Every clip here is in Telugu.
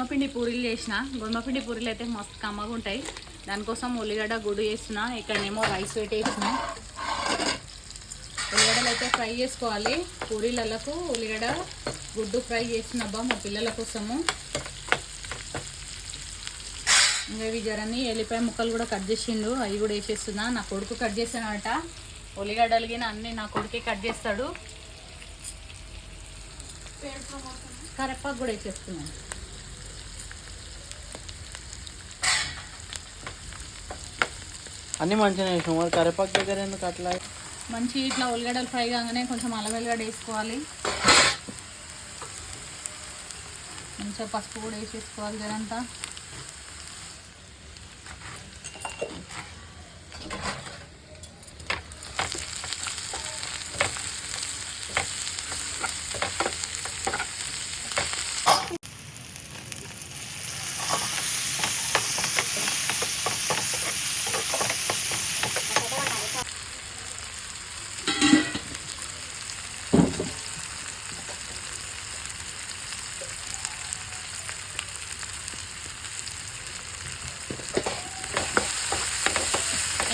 గోధుమపిండి పూరీలు చేసిన. గోధుమపిండి పూరీలు అయితే మస్తు కమ్మగా ఉంటాయి. దానికోసం ఉల్లిగడ్డ గుడ్డు చేస్తున్నా. ఇక్కడనేమో రైస్ పెట్టేసిన. ఉల్లిగడ్డలు అయితే ఫ్రై చేసుకోవాలి. పూరీలకు ఉల్లిగడ్డ గుడ్డు ఫ్రై చేసినబ్బా మా పిల్లల కోసము. ఇంకా ఇవి జరని ఎల్లిపాయ ముక్కలు కూడా కట్ చేసిండు, అవి కూడా వేసేస్తున్నా. నా కొడుకు కట్ చేసానట. ఉల్లిగడ్డలు అన్నీ నా కొడుకే కట్ చేస్తాడు. కరివేపాకు కూడా వేసేస్తున్నాను. అన్నీ మంచిగా వేసాం. మరి కరివేపాకు దగ్గర ఎందుకు అట్లా? మంచి ఇట్లా ఉల్లిగడ్డలు ఫ్రై కాగానే కొంచెం అల్లం వెల్లిగడ్డ వేసుకోవాలి. మంచిగా పసుపు కూడా వేసేసుకోవాలి జరంతా.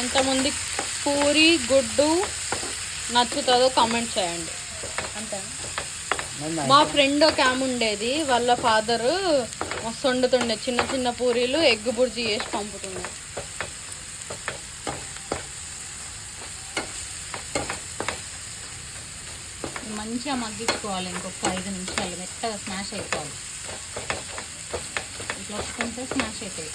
ఎంతమంది పూరి గుడ్డు నచ్చుతుందో కామెంట్ చేయండి. అంతే. మా ఫ్రెండ్ ఒక ఆమె ఉండేది, వాళ్ళ ఫాదరు మస్తు వండుతుండే. చిన్న చిన్న పూరీలు ఎగ్ బుర్జీ చేసి పంపుతుండే. మంచిగా మగ్గించుకోవాలి. ఇంకొక 5 నిమిషాలు మెత్తగా స్మాష్ అయిపోవాలి. ఇట్లా వస్తుంటే స్మాష్ అవుతాయి.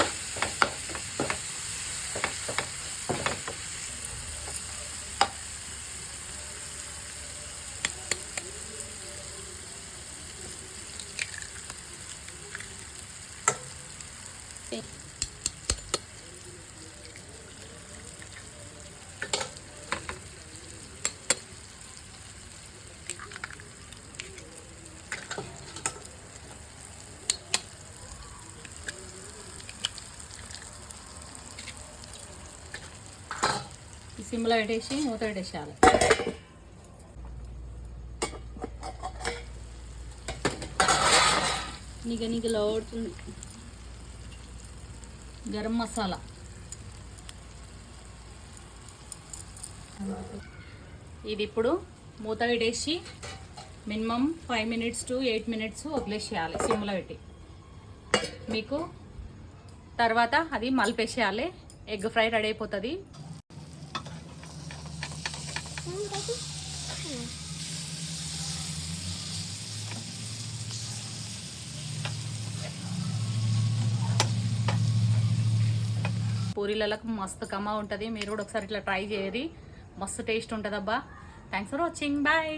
సిమ్లో పెట్టేసి మూత పెట్టేసేయాలి. నిగనిగలా ఓడుతుంది. గరం మసాలా ఇది ఇప్పుడు మూత పెట్టేసి మినిమం 5 minutes to 8 minutes వదిలేసేయాలి సిమ్లో పెట్టి. మీకు తర్వాత అది మలిపేసేయాలి. ఎగ్ ఫ్రై రెడీ అయిపోతుంది. పూరీలకు మస్తు కమ్మ ఉంటుంది. మీరు కూడా ఒకసారి ఇట్లా ట్రై చేయరి, మస్తు టేస్ట్ ఉంటుంది అబ్బా. Thanks for watching. బాయ్.